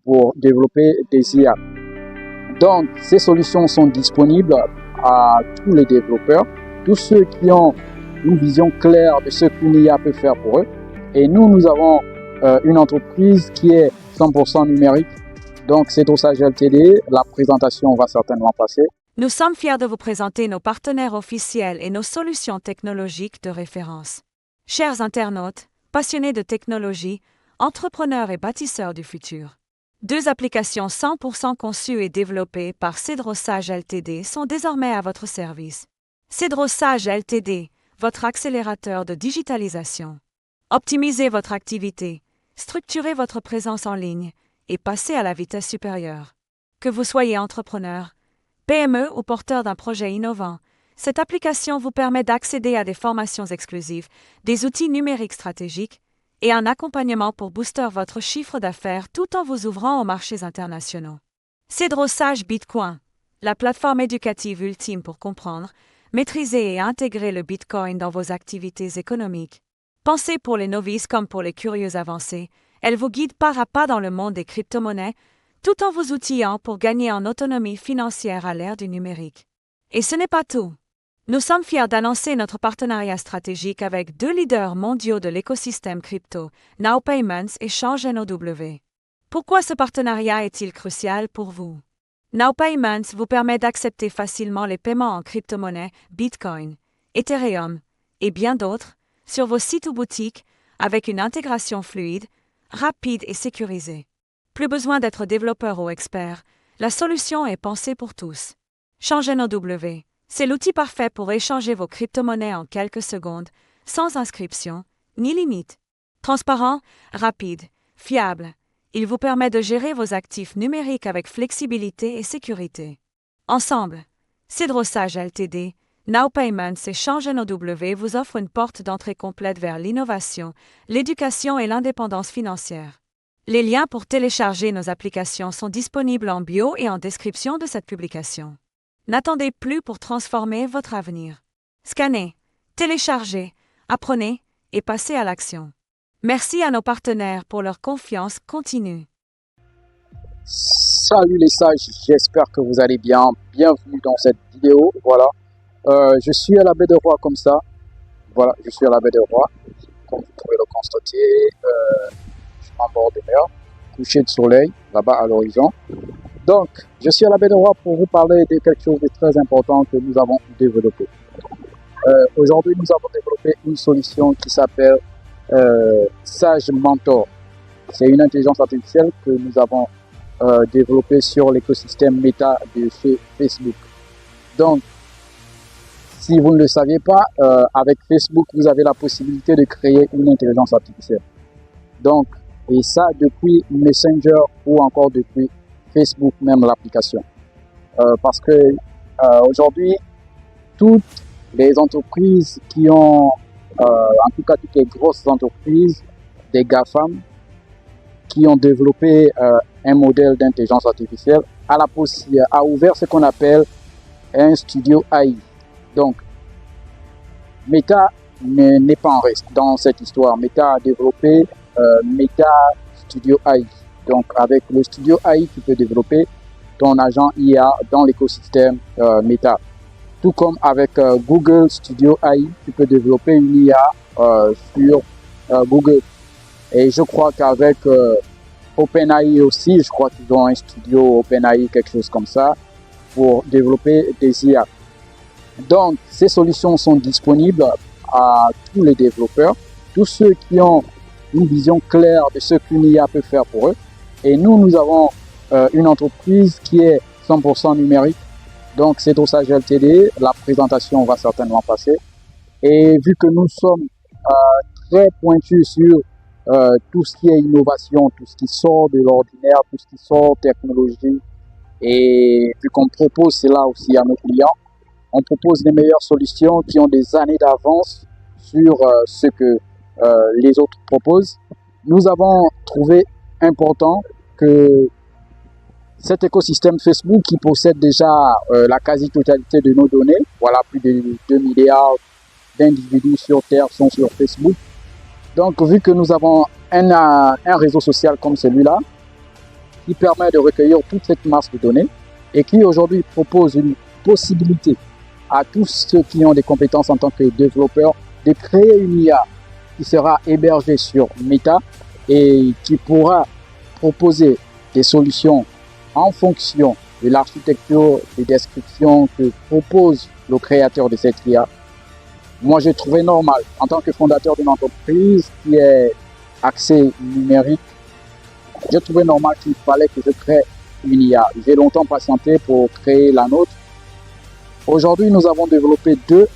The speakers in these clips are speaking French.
pour développer des IA. Donc, ces solutions sont disponibles à tous les développeurs, tous ceux qui ont une vision claire de ce qu'une IA peut faire pour eux. Et nous avons une entreprise qui est 100% numérique. Donc, Cedrosage Ltd, la présentation va certainement passer. Nous sommes fiers de vous présenter nos partenaires officiels et nos solutions technologiques de référence. Chers internautes, passionnés de technologie, entrepreneurs et bâtisseurs du futur, 2 applications 100% conçues et développées par Cedrosage Ltd sont désormais à votre service. Cedrosage Ltd, votre accélérateur de digitalisation. Optimisez votre activité, structurez votre présence en ligne et passez à la vitesse supérieure. Que vous soyez entrepreneur, PME ou porteur d'un projet innovant, cette application vous permet d'accéder à des formations exclusives, des outils numériques stratégiques et un accompagnement pour booster votre chiffre d'affaires tout en vous ouvrant aux marchés internationaux. Cedrosage Bitcoin, la plateforme éducative ultime pour comprendre, maîtriser et intégrer le Bitcoin dans vos activités économiques. Pensez pour les novices comme pour les curieux avancés, elle vous guide pas à pas dans le monde des crypto-monnaies, tout en vous outillant pour gagner en autonomie financière à l'ère du numérique. Et ce n'est pas tout. Nous sommes fiers d'annoncer notre partenariat stratégique avec 2 leaders mondiaux de l'écosystème crypto, Now Payments et Change NOW. Pourquoi ce partenariat est-il crucial pour vous? Now Payments vous permet d'accepter facilement les paiements en crypto-monnaie, Bitcoin, Ethereum et bien d'autres sur vos sites ou boutiques avec une intégration fluide, rapide et sécurisée. Plus besoin d'être développeur ou expert, la solution est pensée pour tous. Change NOW, c'est l'outil parfait pour échanger vos crypto-monnaies en quelques secondes, sans inscription ni limite. Transparent, rapide, fiable, il vous permet de gérer vos actifs numériques avec flexibilité et sécurité. Ensemble, Cedrosage Ltd, Now Payments et Change NOW vous offrent une porte d'entrée complète vers l'innovation, l'éducation et l'indépendance financière. Les liens pour télécharger nos applications sont disponibles en bio et en description de cette publication. N'attendez plus pour transformer votre avenir. Scannez, téléchargez, apprenez et passez à l'action. Merci à nos partenaires pour leur confiance continue. Salut les sages, j'espère que vous allez bien. Bienvenue dans cette vidéo. Voilà, je suis à la baie de Roi comme ça. Voilà, je suis à la baie de Roi. Comme vous pouvez le constater, je suis en bord de mer, coucher de soleil là-bas à l'horizon. Donc, je suis à la baie de Roi pour vous parler de quelque chose de très important que nous avons développé. Aujourd'hui, nous avons développé une solution qui s'appelle Sage Mentor. C'est une intelligence artificielle que nous avons développée sur l'écosystème Meta de chez Facebook. Donc, si vous ne le saviez pas, avec Facebook, vous avez la possibilité de créer une intelligence artificielle. Donc, et ça depuis Messenger ou encore depuis Facebook, même l'application. Parce que aujourd'hui, toutes les entreprises qui ont, en tout cas toutes les grosses entreprises, des GAFAM, qui ont développé un modèle d'intelligence artificielle, a ouvert ce qu'on appelle un studio AI. Donc, Meta n'est pas en reste dans cette histoire. Meta a développé Meta Studio AI. Donc, avec le Studio AI, tu peux développer ton agent IA dans l'écosystème Meta. Tout comme avec Google Studio AI, tu peux développer une IA sur Google. Et je crois qu'avec OpenAI aussi, je crois qu'ils ont un studio OpenAI, quelque chose comme ça, pour développer des IA. Donc, ces solutions sont disponibles à tous les développeurs, tous ceux qui ont une vision claire de ce qu'une IA peut faire pour eux. Et nous avons une entreprise qui est 100% numérique. Donc, Cedrosage Ltd, la présentation va certainement passer. Et vu que nous sommes très pointus sur tout ce qui est innovation, tout ce qui sort de l'ordinaire, tout ce qui sort technologie, et vu qu'on propose cela aussi à nos clients, on propose les meilleures solutions qui ont des années d'avance sur ce que les autres proposent. Nous avons trouvé important que cet écosystème Facebook qui possède déjà la quasi-totalité de nos données, voilà, plus de 2 milliards d'individus sur Terre sont sur Facebook. Donc, vu que nous avons un réseau social comme celui-là, qui permet de recueillir toute cette masse de données et qui aujourd'hui propose une possibilité à tous ceux qui ont des compétences en tant que développeurs de créer une IA qui sera hébergée sur Meta et qui pourra proposer des solutions en fonction de l'architecture et description que propose le créateur de cette IA. Moi, j'ai trouvé normal, en tant que fondateur d'une entreprise qui est axée numérique, j'ai trouvé normal qu'il fallait que je crée une IA. J'ai longtemps patienté pour créer la nôtre. Aujourd'hui, nous avons développé deux.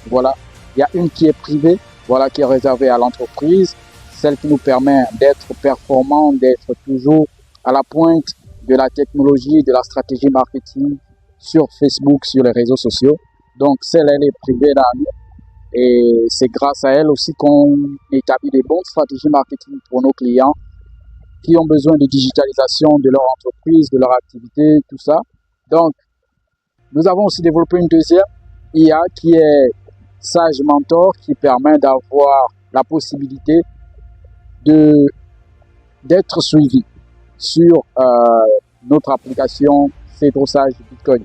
Voilà, il y a une qui est privée, voilà, qui est réservée à l'entreprise, celle qui nous permet d'être performant, d'être toujours à la pointe de la technologie, de la stratégie marketing sur Facebook, sur les réseaux sociaux. Donc, celle, elle est privée là. Et c'est grâce à elle aussi qu'on établit des bonnes stratégies marketing pour nos clients qui ont besoin de digitalisation de leur entreprise, de leur activité, tout ça. Donc, nous avons aussi développé une deuxième IA qui est Sage Mentor, qui permet d'avoir la possibilité d'être suivi sur notre application CEDROSAGE Bitcoin.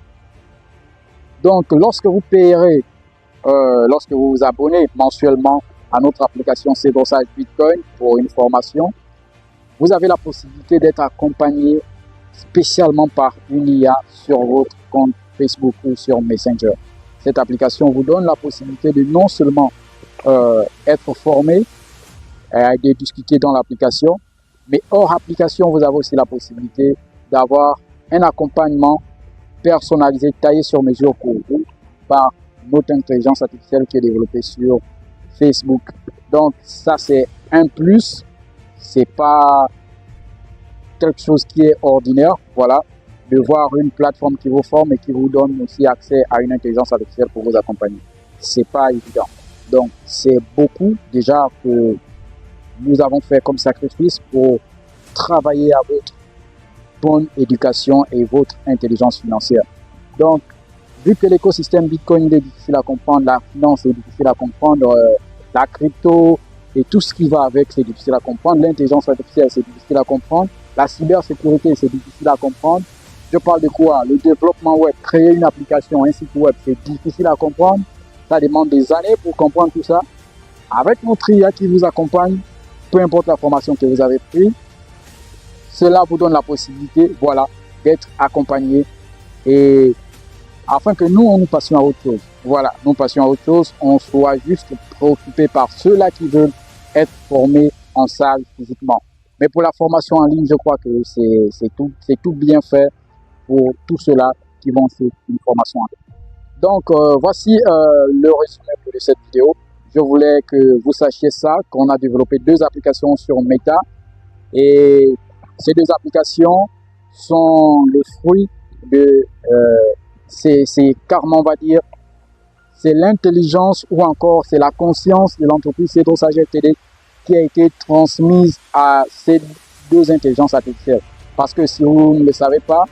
Donc, lorsque vous payerez, lorsque vous vous abonnez mensuellement à notre application CEDROSAGE Bitcoin pour une formation, vous avez la possibilité d'être accompagné spécialement par une IA sur votre compte Facebook ou sur Messenger. Cette application vous donne la possibilité de non seulement être formé et de discuter dans l'application, mais hors application, vous avez aussi la possibilité d'avoir un accompagnement personnalisé, taillé sur mesure pour vous par notre intelligence artificielle qui est développée sur Facebook. Donc ça, c'est un plus. C'est pas quelque chose qui est ordinaire, voilà, de voir une plateforme qui vous forme et qui vous donne aussi accès à une intelligence artificielle pour vous accompagner. C'est pas évident. Donc, c'est beaucoup déjà que nous avons fait comme sacrifice pour travailler à votre bonne éducation et votre intelligence financière. Donc, vu que l'écosystème Bitcoin est difficile à comprendre, la finance est difficile à comprendre, la crypto et tout ce qui va avec, c'est difficile à comprendre. L'intelligence artificielle, c'est difficile à comprendre. La cybersécurité, c'est difficile à comprendre. Je parle de quoi? Le développement web, créer une application, un site web, c'est difficile à comprendre. Ça demande des années pour comprendre tout ça. Avec notre IA qui vous accompagne, peu importe la formation que vous avez prise, cela vous donne la possibilité, voilà, d'être accompagné et afin que nous, on nous passions à autre chose. Voilà, nous passions à autre chose, on soit juste préoccupé par ceux-là qui veulent être formés en salle physiquement. Mais pour la formation en ligne, je crois que c'est tout bien fait pour tous ceux-là qui vont faire une formation en ligne. Donc, voici le résumé de cette vidéo. Je voulais que vous sachiez ça, qu'on a développé deux applications sur Meta. Et ces deux applications sont le fruit de, c'est carrément, on va dire, c'est l'intelligence ou encore c'est la conscience de l'entreprise CEDROSAGE Ltd qui a été transmise à ces deux intelligences artificielles. Parce que si vous ne le savez pas,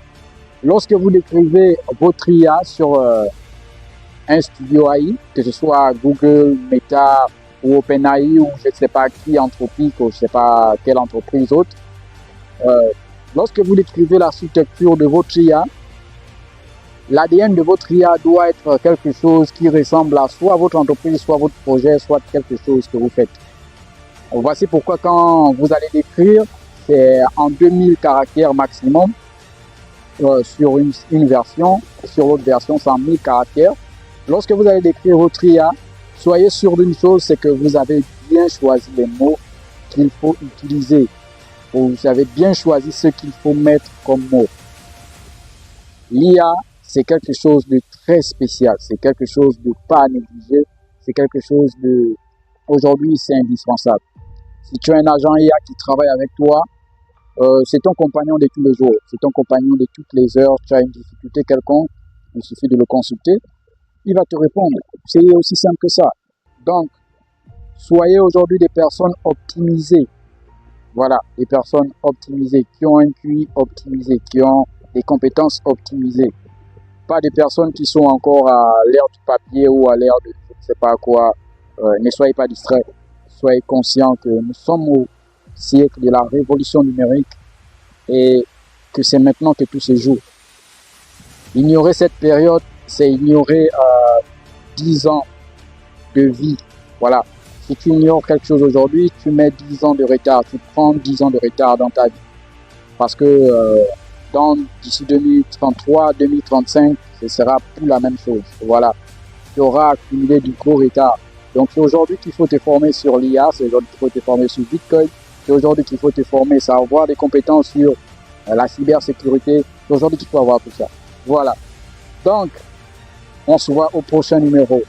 lorsque vous décrivez votre IA sur un studio AI, que ce soit Google, Meta ou OpenAI ou je ne sais pas qui, Anthropic ou je ne sais pas quelle entreprise autre, lorsque vous décrivez l'architecture de votre IA, l'ADN de votre IA doit être quelque chose qui ressemble à soit votre entreprise, soit votre projet, soit quelque chose que vous faites. Voici pourquoi quand vous allez décrire, c'est en 2000 caractères maximum sur une version, sur l'autre version, c'est en 1000 caractères. Lorsque vous allez décrire votre IA, soyez sûr d'une chose, c'est que vous avez bien choisi les mots qu'il faut utiliser. Vous avez bien choisi ce qu'il faut mettre comme mot. L'IA, c'est quelque chose de très spécial, c'est quelque chose de pas à négliger, c'est quelque chose de... Aujourd'hui, c'est indispensable. Si tu as un agent IA qui travaille avec toi, c'est ton compagnon de tous les jours, c'est ton compagnon de toutes les heures, tu as une difficulté quelconque, il suffit de le consulter, il va te répondre. C'est aussi simple que ça. Donc, soyez aujourd'hui des personnes optimisées. Voilà, des personnes optimisées, qui ont un QI optimisé, qui ont des compétences optimisées. Pas des personnes qui sont encore à l'ère du papier ou à l'ère de je ne sais pas quoi. Ne soyez pas distraits. Soyez conscients que nous sommes au siècle de la révolution numérique et que c'est maintenant que tout se joue. Ignorer cette période, c'est ignorer 10 ans de vie. Voilà. Si tu ignores quelque chose aujourd'hui, tu mets 10 ans de retard. Tu prends 10 ans de retard dans ta vie. Parce que d'ici 2033, 2035, ce sera plus la même chose. Voilà. Tu auras accumulé du gros retard. Donc c'est aujourd'hui qu'il faut te former sur l'IA, c'est aujourd'hui qu'il faut te former sur Bitcoin, c'est aujourd'hui qu'il faut te former, ça avoir des compétences sur la cybersécurité, c'est aujourd'hui qu'il faut avoir tout ça. Voilà. Donc, on se voit au prochain numéro.